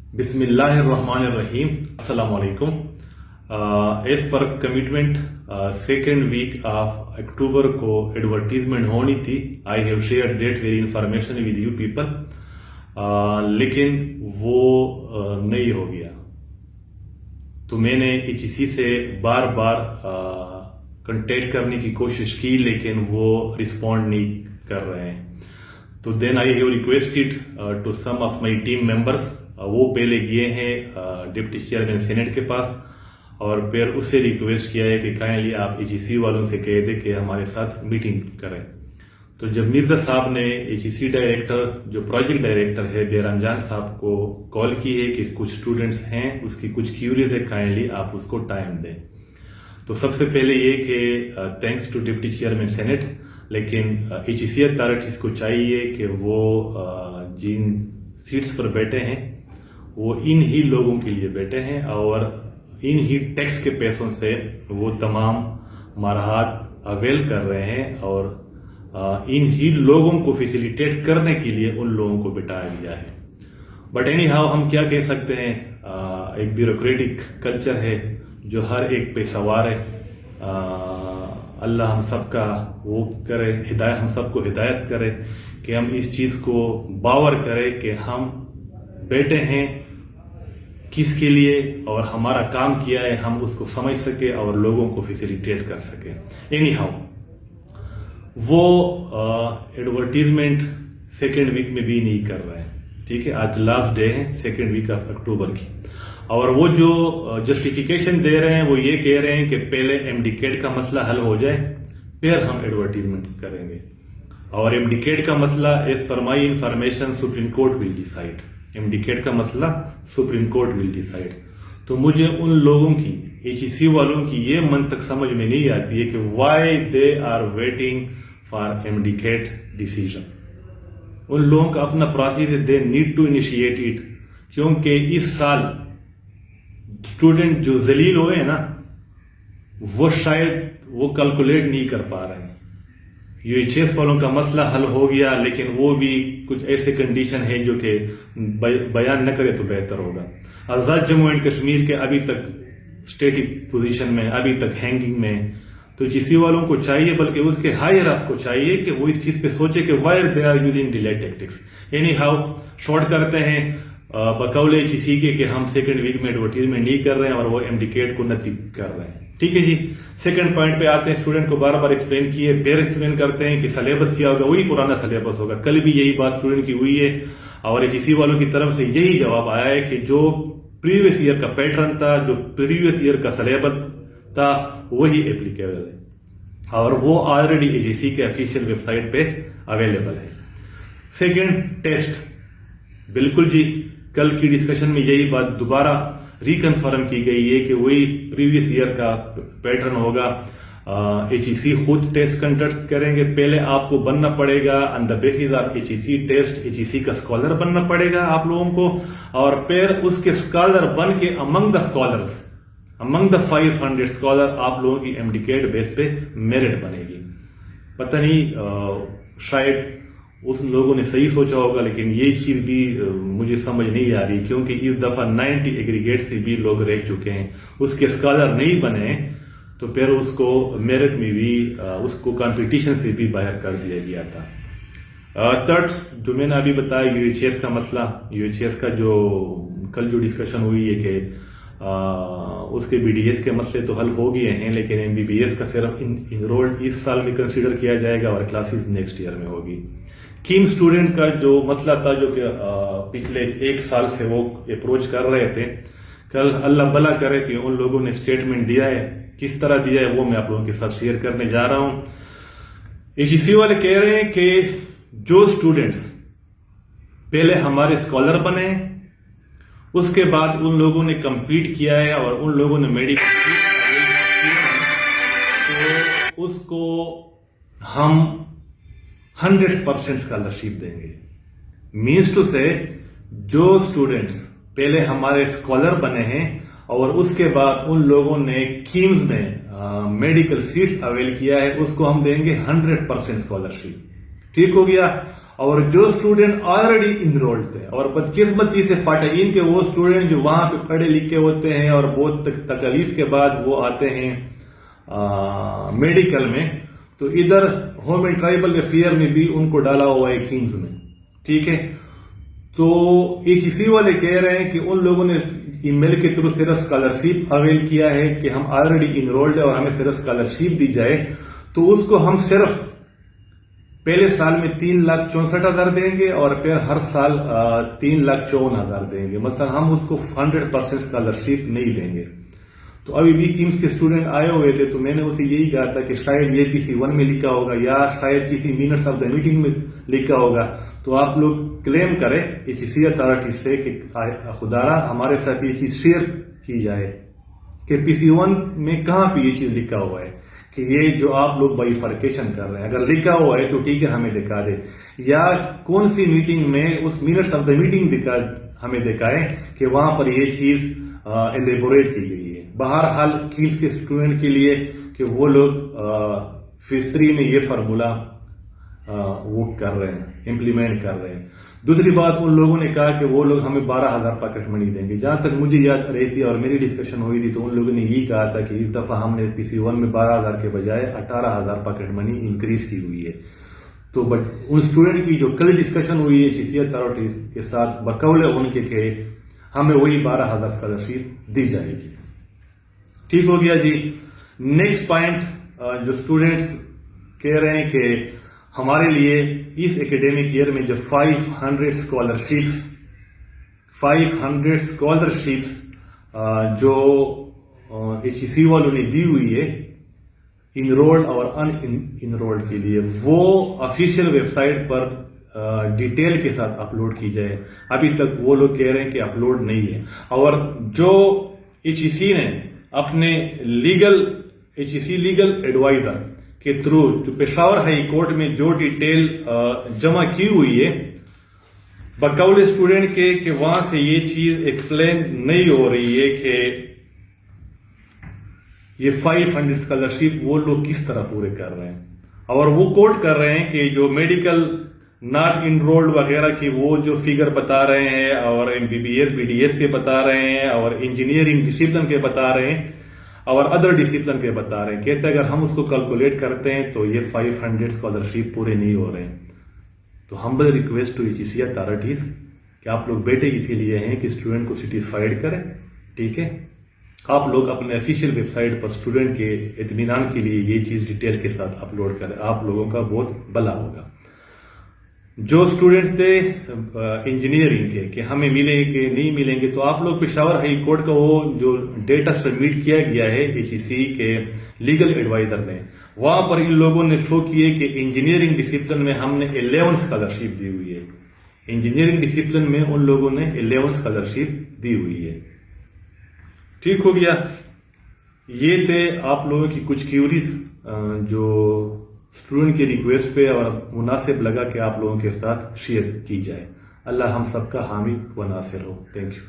بسم اللہ الرحمن الرحیم. السلام علیکم. As per commitment second week of October کو ایڈورٹیزمنٹ ہونی تھی. I have share that very information with you people, لیکن وہ نہیں ہو گیا. تو میں نے HEC سے بار بار کنٹیکٹ کرنے کی کوشش کی, لیکن وہ رسپونڈ نہیں کر رہے ہیں. تو then I have requested to some of my team members. وہ پہلے گئے ہیں ڈپٹی چیئرمین سینٹ کے پاس, اور پھر اس سے ریکویسٹ کیا ہے کہ کائنڈلی آپ HEC والوں سے کہہ دیں کہ ہمارے ساتھ میٹنگ کریں. تو جب مرزا صاحب نے HEC ڈائریکٹر, جو پروجیکٹ ڈائریکٹر ہے بیرام جان صاحب کو کال کی ہے کہ کچھ اسٹوڈنٹس ہیں, اس کی کچھ کیوریز ہے, کائنڈلی آپ اس کو ٹائم دیں. تو سب سے پہلے یہ کہ thanks to deputy chairman senate, لیکن HEC اتھارٹیز کو چاہیے کہ وہ جن سیٹس پر بیٹھے ہیں وہ ان ہی لوگوں کے لیے بیٹھے ہیں, اور ان ہی ٹیکس کے پیسوں سے وہ تمام مراحت اویل کر رہے ہیں, اور ان ہی لوگوں کو فیسیلیٹیٹ کرنے کے لیے ان لوگوں کو بٹھایا گیا ہے. بٹ اینی ہاؤ ہم کیا کہہ سکتے ہیں, ایک بیوروکریٹک کلچر ہے جو ہر ایک پہ سوار ہے. اللہ ہم سب کا وہ کرے, ہدایت, ہم سب کو ہدایت کرے کہ ہم اس چیز کو باور کرے کہ ہم بیٹھے ہیں کس کے لیے, اور ہمارا کام کیا ہے, ہم اس کو سمجھ سکے اور لوگوں کو فیسیلیٹیٹ کر سکے. اینی ہاؤ وہ ایڈورٹیزمنٹ سیکنڈ ویک میں بھی نہیں کر رہے ہیں. ٹھیک ہے, آج لاسٹ ڈے ہے سیکنڈ ویک آف اکتوبر کی, اور وہ جو جسٹیفیکیشن دے رہے ہیں وہ یہ کہہ رہے ہیں کہ پہلے MDCAT کا مسئلہ حل ہو جائے پھر ہم ایڈورٹیزمنٹ کریں گے. اور MDCAT کا مسئلہ as per my information supreme court will decide. MDCAT کا مسئلہ سپریم کورٹ ول ڈیسائیڈ. تو مجھے ان لوگوں کی, HEC والوں کی یہ منطق سمجھ میں نہیں آتی ہے کہ why they are waiting for MDCAT decision. ان لوگوں کا اپنا پروسیس ہے, they need to initiate it, کیونکہ اس سال اسٹوڈنٹ جو ذلیل ہوئے ہیں نا, وہ شاید وہ کیلکولیٹ نہیں کر پا رہے ہیں. UHS والوں کا مسئلہ حل ہو گیا, لیکن وہ بھی کچھ ایسے کنڈیشن ہے جو کہ بیان نہ کرے تو بہتر ہوگا. آزاد جموں اینڈ کشمیر کے ابھی تک اسٹیٹک پوزیشن میں, ابھی تک ہینگنگ میں. تو HEC والوں کو چاہیے, بلکہ اس کے ہائرس کو چاہیے کہ وہ اس چیز پہ سوچے کہ why they are using delay tactics. Anyhow short کرتے ہیں بقول HEC کے کہ ہم سیکنڈ ویک میں ایڈورٹیزمنٹ نہیں کر رہے ہیں اور وہ MDCAT کو نتی کر رہے ہیں. ٹھیک ہے جی. سیکنڈ پوائنٹ پہ آتے ہیں. اسٹوڈنٹ کو بار بار ایکسپلین کیے, پھر ایکسپلین کرتے ہیں کہ سلیبس کیا ہوگا, وہی پرانا سلیبس ہوگا. کل بھی یہی بات اسٹوڈنٹ کی ہوئی ہے, اور HEC والوں کی طرف سے یہی جواب آیا ہے کہ جو پریویس ایئر کا پیٹرن تھا, جو پریویس ایئر کا سلیبس تھا, وہی اپلیکیبل ہے, اور وہ آلریڈی HEC کے آفیشیل ویب سائٹ پہ اویلیبل ہے. سیکنڈ ٹیسٹ, بالکل جی, کل کی ڈسکشن میں یہی بات دوبارہ ریکنفرم کی گئی ہے کہ وہی پریویس ایئر کا پیٹرن ہوگا. HEC خود ٹیسٹ کنڈکٹ کریں گے. پہلے آپ کو بننا پڑے گا on the basis of HEC test, HEC کا اسکالر بننا پڑے گا آپ لوگوں کو, اور پھر اس کے اسکالر بن کے امنگ the scholars, Umang the 500 scholar آپ لوگوں کی MDCAT بیس پہ میرٹ بنے گی. پتہ نہیں شاید اس لوگوں نے صحیح سوچا ہوگا, لیکن یہ چیز بھی مجھے سمجھ نہیں آ رہی, کیونکہ اس دفعہ 90 ایگریگیٹ سے بھی لوگ رہ چکے ہیں, اس کے اسکالر نہیں بنے, تو پھر اس کو میرٹ میں بھی, اس کو کمپٹیشن سے بھی باہر کر دیا گیا تھا. تھرڈ جو میں نے ابھی بتایا UHS کا مسئلہ, UHS کا جو کل جو ڈسکشن ہوئی ہے کہ اس کے BDS کے مسئلے تو حل ہو گئے ہیں, لیکن MBBS کا صرف انرولڈ اس سال میں کنسیڈر کیا جائے گا اور کلاسز نیکسٹ ایئر میں ہوگی. کیم اسٹوڈنٹ کا جو مسئلہ تھا, جو کہ پچھلے 1 سال سے وہ اپروچ کر رہے تھے, کل اللہ بھلا کرے کہ ان لوگوں نے اسٹیٹمنٹ دیا ہے, کس طرح دیا ہے وہ میں آپ لوگوں کے ساتھ شیئر کرنے جا رہا ہوں. HEC والے کہہ رہے ہیں کہ جو اسٹوڈنٹس پہلے ہمارے اسکالر بنے, اس کے بعد ان لوگوں نے کمپیٹ کیا ہے اور ان لوگوں نے میڈیکل, تو اس کو ہم 100% اسکالرشپ دیں گے. مینس ٹو سے جو اسٹوڈنٹس پہلے ہمارے اسکالر بنے ہیں اور اس کے بعد ان لوگوں نے کیمز میں میڈیکل سیٹس اویل کیا ہے, اس کو ہم دیں گے 100% اسکالرشپ. ٹھیک ہو گیا. اور جو اسٹوڈنٹ آلریڈی انرولڈ تھے اور بدقسمتی سے فاتحین کے وہ اسٹوڈنٹ جو وہاں پہ پڑھے لکھے ہوتے ہیں اور بہت تکلیف کے بعد وہ آتے ہیں میڈیکل میں، تو ادھر ہوم اینڈ ٹرائبل افیئر میں بھی ان کو ڈالا ہوا ہے کینز میں، ٹھیک ہے. تو HEC والے کہہ رہے ہیں کہ ان لوگوں نے ای میل کے تھرو صرف اسکالرشپ اویل کیا ہے کہ ہم آلریڈی انرولڈ ہے اور ہمیں صرف اسکالرشپ دی جائے، تو اس کو ہم صرف پہلے سال میں 3,64,000 دیں گے اور پھر ہر سال 3,54,000 دیں گے. مثلا ہم اس کو 100% اسکالرشپ نہیں دیں گے. تو ابھی بھی کیمز کے اسٹوڈنٹ آئے ہوئے تھے، تو میں نے اسے یہی کہا تھا کہ شاید یہ PC1 میں لکھا ہوگا یا شاید کسی منٹس آف دا میٹنگ میں لکھا ہوگا، تو آپ لوگ کلیم کریں HEC اتھارٹی سے کہ خدارا ہمارے ساتھ یہ چیز شیئر کی جائے کہ PC1 میں کہاں پہ یہ چیز لکھا ہوا ہے کہ یہ جو آپ لوگ بائیفرکیشن کر رہے ہیں، اگر لکھا ہوا ہے تو ٹھیک ہے ہمیں دکھا دے، یا کون سی میٹنگ میں اس منٹس آف دا میٹنگ ہمیں دکھائے کہ وہاں پر یہ چیز ایلیبوریٹ کی گئی ہے. بہرحال کیمز کے اسٹوڈنٹ کے لیے کہ وہ لوگ فیس 3 میں یہ فارمولا وہ کر رہے ہیں، امپلیمنٹ کر رہے ہیں. دوسری بات، ان لوگوں نے کہا کہ وہ لوگ ہمیں 12,000 پاکٹ منی دیں گے. جہاں تک مجھے یاد رہی تھی اور میری ڈسکشن ہوئی تھی تو ان لوگوں نے یہی کہا تھا کہ اس دفعہ ہم نے PC1 میں 12,000 کے بجائے 18,000 پاکٹ منی انکریز کی ہوئی ہے. تو بٹ ان اسٹوڈنٹ کی جو کل ڈسکشن ہوئی ہے HEC اتھارٹیز کے ساتھ بقول ان کے کہ ہمیں وہی 12,000 اسکالرشپ دی جائے گی. ٹھیک ہو گیا جی. نیکسٹ پوائنٹ، جو اسٹوڈنٹس کہہ رہے ہیں کہ ہمارے لیے اس اکیڈیمک ایئر میں جو 500 اسکالرشپس جو HEC والوں نے دی ہوئی ہے انرولڈ اور ان انرولڈ کے لیے، وہ آفیشیل ویب سائٹ پر ڈیٹیل کے ساتھ اپلوڈ کی جائے. ابھی تک وہ لوگ کہہ رہے ہیں کہ اپلوڈ نہیں ہے. اور جو HEC نے اپنے HEC لیگل ایڈوائزر کے تھرو جو پشاور ہائی کورٹ میں جو ڈیٹیل جمع کی ہوئی ہے بقول اسٹوڈنٹ کے، کہ وہاں سے یہ چیز ایکسپلین نہیں ہو رہی ہے کہ یہ 500 اسکالرشپ وہ لوگ کس طرح پورے کر رہے ہیں. اور وہ کوٹ کر رہے ہیں کہ جو میڈیکل ناٹ انرولڈ وغیرہ کی وہ جو فگر بتا رہے ہیں اور MBBS BDS کے بتا رہے ہیں اور انجینئرنگ ڈسپلن کے بتا رہے ہیں اور ادر ڈسپلن کے بتا رہے ہیں، کہتے ہیں اگر ہم اس کو کیلکولیٹ کرتے ہیں تو یہ 500 اسکالرشپ پورے نہیں ہو رہے ہیں. تو humble request to HEC authorities کہ آپ لوگ بیٹے اسی لیے ہیں کہ اسٹوڈنٹ کو سیٹسفائیڈ کریں. ٹھیک ہے، آپ لوگ اپنے آفیشیل ویب سائٹ پر اسٹوڈنٹ کے اطمینان کے لیے یہ چیز ڈیٹیل کے ساتھ اپلوڈ کریں، آپ لوگوں کا بہت بھلا ہوگا. جو اسٹوڈنٹ تھے انجینئرنگ کے کہ ہمیں ملیں گے نہیں ملیں گے، تو آپ لوگ پشاور ہائی کورٹ کا وہ جو ڈیٹا سبمٹ کیا گیا ہے HEC کے لیگل ایڈوائزر نے، وہاں پر ان لوگوں نے شو کیے کہ انجینئرنگ ڈسپلن میں ہم نے 11 اسکالرشپ دی ہوئی ہے. انجینئرنگ ڈسپلن میں ان لوگوں نے 11 اسکالرشپ دی ہوئی ہے. ٹھیک ہو گیا. یہ تھے آپ لوگوں کی کچھ کیوریز جو اسٹوڈنٹ کی ریکویسٹ پہ اور مناسب لگا کہ آپ لوگوں کے ساتھ شیئر کی جائے. اللہ ہم سب کا حامی و ناصر ہو. Thank you.